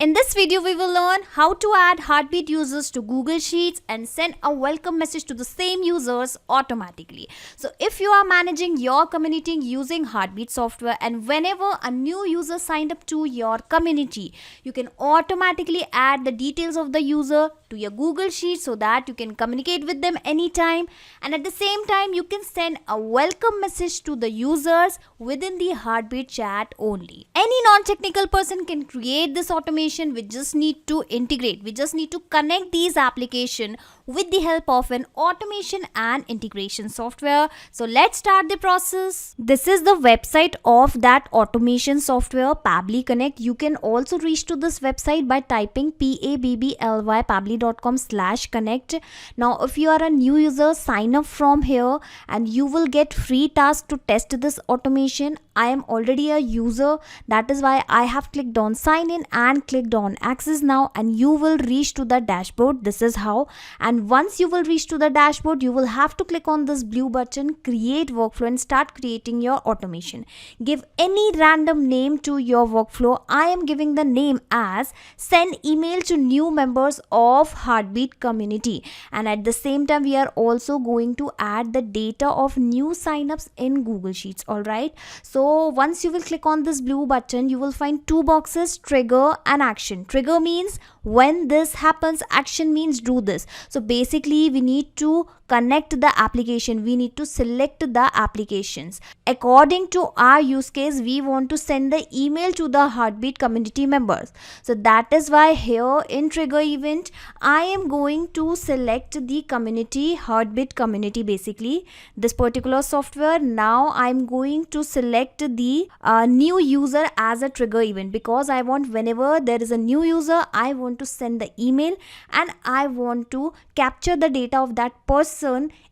In this video, we will learn how to add Heartbeat users to Google Sheets and send a welcome message to the same users automatically. So if you are managing your community using Heartbeat software and whenever a new user signed up to your community, you can automatically add the details of the user to your Google Sheet so that you can communicate with them anytime, and at the same time you can send a welcome message to the users within the Heartbeat chat only. Any non-technical person can create this automation. We just need to integrate, we just need to connect these applications with the help of an automation and integration software. So let's start the process. This is the website of that automation software, Pabbly Connect. You can also reach to this website by typing pabbly.com/connect. Now if you are a new user, sign up from here and you will get free task to test this automation. I am already a user, that is why I have clicked on sign in and clicked on access now, and you will reach to the dashboard. This is how. And once you will reach to the dashboard, you will have to click on this blue button, create workflow, and start creating your automation. Give any random name to your workflow. I am giving the name as send email to new members of Heartbeat community, and at the same time we are also going to add the data of new signups in Google Sheets. All right, so once you will click on this blue button, you will find two boxes, trigger and action. Trigger means when this happens, action means do this. So basically we need to connect the application, we need to select the applications according to our use case. We want to send the email to the Heartbeat community members, so that is why here in trigger event I am going to select the community, Heartbeat community, basically this particular software. Now I'm going to select the new user as a trigger event, because I want whenever there is a new user, I want to send the email and I want to capture the data of that person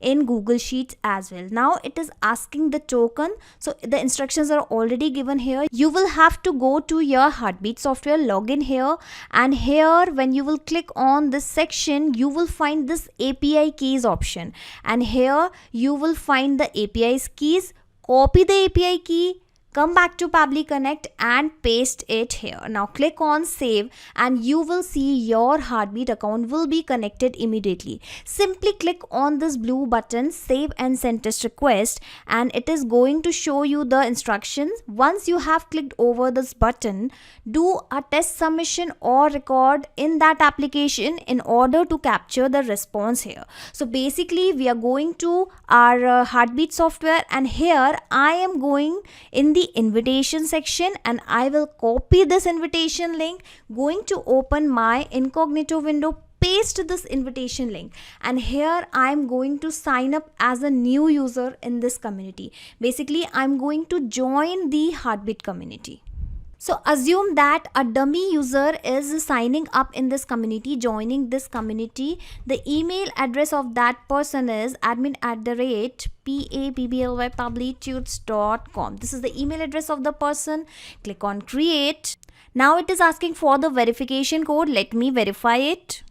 in Google Sheets as well. Now it is asking the token, so the instructions are already given here. You will have to go to your Heartbeat software, log in here, and here when you will click on this section, you will find this API keys option, and here you will find the API keys. Copy the API key, come back to Pabbly Connect and paste it here. Now click on save and you will see your Heartbeat account will be connected immediately. Simply click on this blue button, save and send test request, and it is going to show you the instructions. Once you have clicked over this button, do a test submission or record in that application in order to capture the response here. So basically we are going to our Heartbeat software, and here I am going in the invitation section and I will copy this invitation link, going to open my incognito window, paste this invitation link, and here I am going to sign up as a new user in this community. Basically I am going to join the Heartbeat community. So assume that a dummy user is signing up in this community, joining this community. The email address of that person is admin@pabblytudes.com. This is the email address of the person. Click on create. Now it is asking for the verification code. Let me verify it.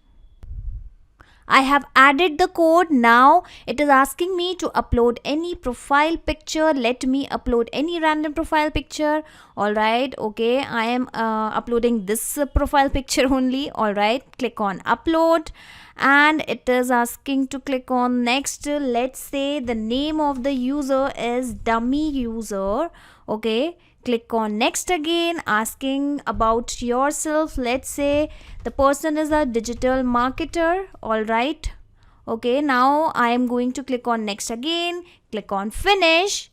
I have added the code. Now it is asking me to upload any profile picture. Let me upload any random profile picture. Alright, okay, I am uploading this profile picture only. Alright, click on upload and it is asking to click on next. Let's say the name of the user is dummy user. Okay, click on next again, asking about yourself. Let's say the person is a digital marketer. All right, okay, now I am going to click on next again, click on finish,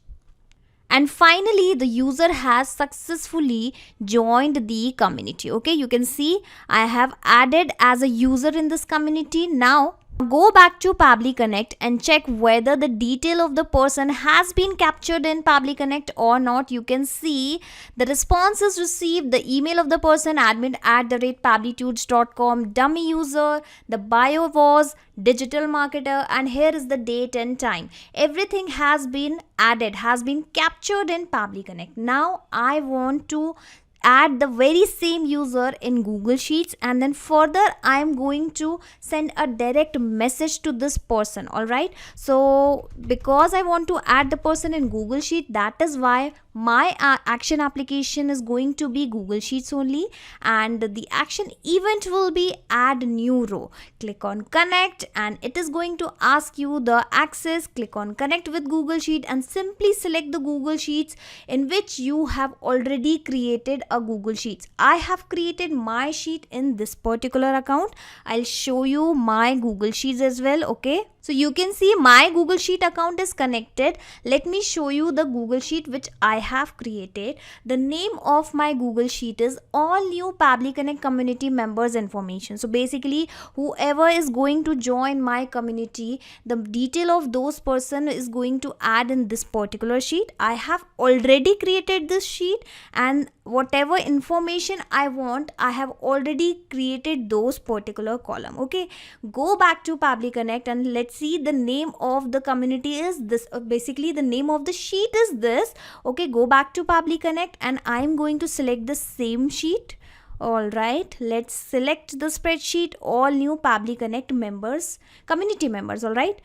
and finally the user has successfully joined the community. Okay, you can see I have added as a user in this community. Now go back to Pabbly Connect and check whether the detail of the person has been captured in Pabbly Connect or not. You can see the response is received, the email of the person admin@pabblytudes.com, dummy user, the bio was digital marketer, and here is the date and time. Everything has been added, has been captured in Pabbly Connect. Now I want to add the very same user in Google Sheets, and then further I am going to send a direct message to this person. All right, so because I want to add the person in Google Sheet, that is why my action application is going to be Google Sheets only, and the action event will be add new row. Click on connect and it is going to ask you the access. Click on connect with Google Sheet and simply select the Google Sheets in which you have already created a Google Sheets. I have created my sheet in this particular account. I'll show you my Google Sheets as well. Okay, so you can see my Google Sheet account is connected. Let me show you the Google Sheet which I have created. The name of my Google Sheet is all new Pabbly Connect community members information. So basically whoever is going to join my community, the detail of those person is going to add in this particular sheet. I have already created this sheet, and whatever information I want, I have already created those particular column. Okay, go back to Pabbly Connect and let's see the name of the community is this. Basically the name of the sheet is this. Okay, go back to Pabbly Connect and I'm going to select the same sheet. All right, let's select the spreadsheet all new Pabbly Connect members, community members. All right,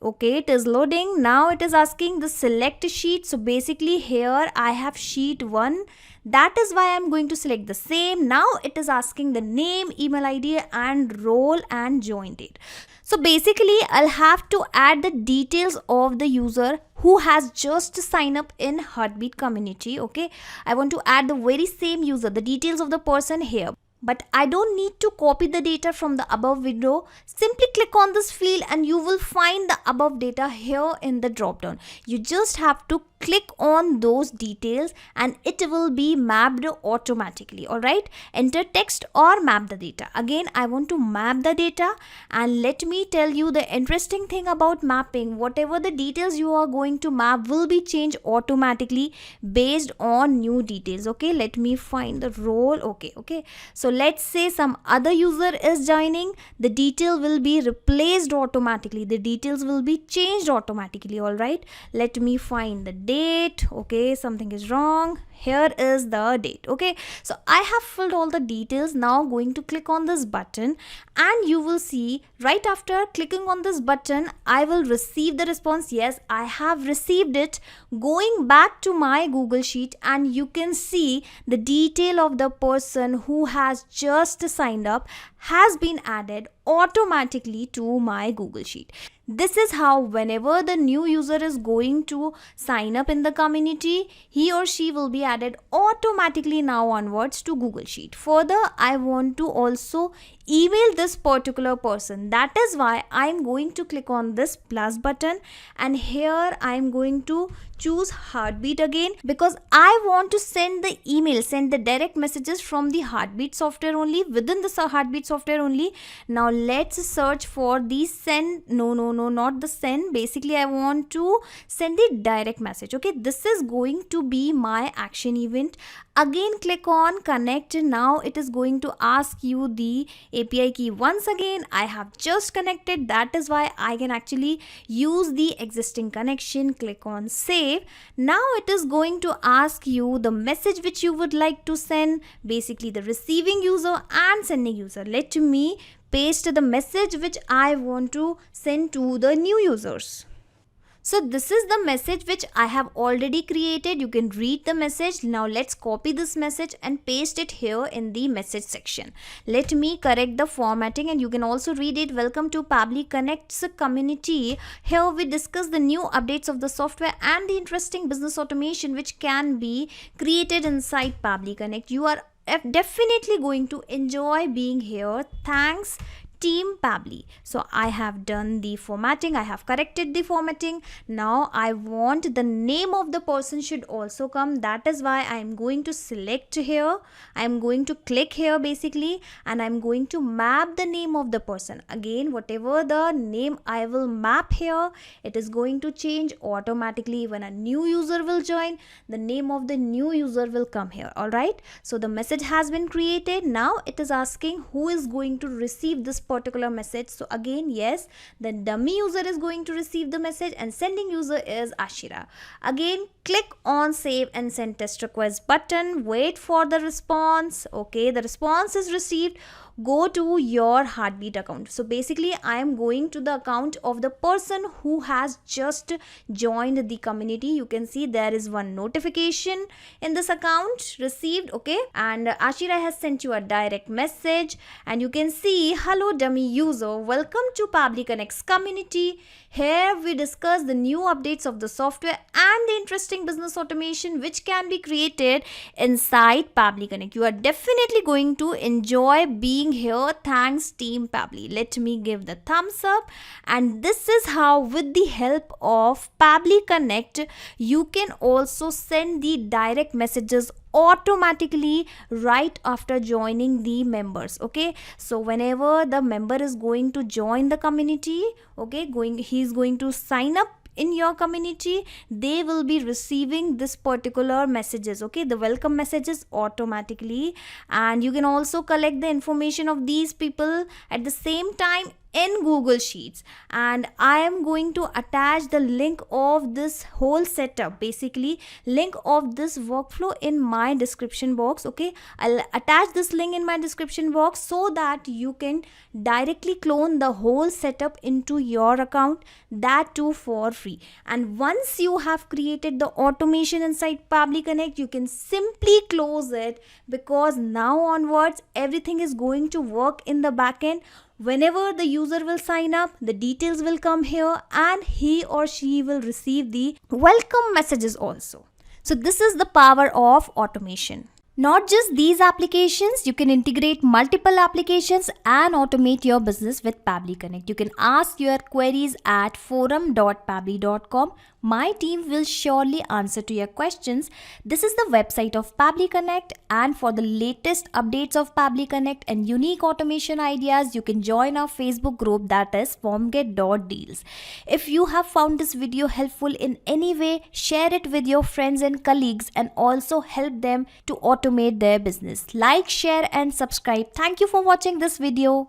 okay, it is loading. Now it is asking the select sheet. So basically here I have sheet 1. That is why I'm going to select the same. Now it is asking the name, email ID and role and join date. So basically I'll have to add the details of the user who has just signed up in Heartbeat community. Okay, I want to add the very same user, the details of the person here. But I don't need to copy the data from the above window. Simply click on this field and you will find the above data here in the drop down. You just have to click on those details and it will be mapped automatically. All right, enter text or map the data. Again, I want to map the data, and let me tell you the interesting thing about mapping. Whatever the details you are going to map will be changed automatically based on new details. Okay, let me find the role. Okay, so let's say some other user is joining, the detail will be replaced automatically, the details will be changed automatically. All right, let me find the date. Okay, something is wrong. Here is the date. Okay, so I have filled all the details. Now going to click on this button and you will see right after clicking on this button I will receive the response. Yes, I have received it. Going back to my Google Sheet and you can see the detail of the person who has just signed up has been added automatically to my Google Sheet. This is how whenever the new user is going to sign up in the community, he or she will be added automatically now onwards to Google Sheet. Further, I want to also email this particular person. That is why I'm going to click on this plus button and here I'm going to choose Heartbeat again, because I want to send the email, send the direct messages from the Heartbeat software only, within the Heartbeat software only. Now let's search for the send. No, not the send. Basically I want to send the direct message. Okay, this is going to be my action event. Again click on connect. Now it is going to ask you the API key once again. I have just connected, that is why I can actually use the existing connection. Click on save. Now it is going to ask you the message which you would like to send, basically the receiving user and sending user. Let me paste the message which I want to send to the new users. So this is the message which I have already created. You can read the message. Now let's copy this message and paste it here in the message section. Let me correct the formatting and you can also read it. Welcome to Pabbly Connect's community. Here we discuss the new updates of the software and the interesting business automation which can be created inside Pabbly Connect. You are definitely going to enjoy being here. Thanks Team Pabbly. So I have done the formatting, I have corrected the formatting. Now I want the name of the person should also come. That is why I am going to select here. I am going to click here basically and I am going to map the name of the person. Again, whatever the name I will map here, it is going to change automatically. When a new user will join, the name of the new user will come here. All right. So the message has been created. Now it is asking who is going to receive this particular message. So again, yes, the dummy user is going to receive the message and sending user is Ashira. Again, click on save and send test request button, wait for the response. Okay, the response is received. Go to your Heartbeat account. So basically I am going to the account of the person who has just joined the community. You can see there is one notification in this account received. Okay, and Ashira has sent you a direct message, and you can see, hello dummy user, welcome to Pabbly Connect's community. Here we discuss the new updates of the software and the interesting business automation which can be created inside Pabbly Connect. You are definitely going to enjoy being here. Thanks team Pabbly. Let me give the thumbs up. And this is how, with the help of Pabbly Connect, you can also send the direct messages automatically right after joining the members. Okay, so whenever the member is going to join the community, okay, he's going to sign up in your community, they will be receiving this particular messages, okay, the welcome messages automatically. And you can also collect the information of these people at the same time in Google Sheets, and I am going to attach the link of this whole setup, basically link of this workflow, in my description box. Okay, I'll attach this link in my description box so that you can directly clone the whole setup into your account, that too for free. And once you have created the automation inside Pabbly Connect, you can simply close it, because now onwards everything is going to work in the backend. Whenever the user will sign up, the details will come here and he or she will receive the welcome messages also. So this is the power of automation. Not just these applications, you can integrate multiple applications and automate your business with Pabbly Connect. You can ask your queries at forum.pabbly.com. My team will surely answer to your questions. This is the website of Pabbly Connect, and for the latest updates of Pabbly Connect and unique automation ideas, you can join our Facebook group, that is formget.deals. If you have found this video helpful in any way, share it with your friends and colleagues and also help them to automate their business. Like, share and subscribe. Thank you for watching this video.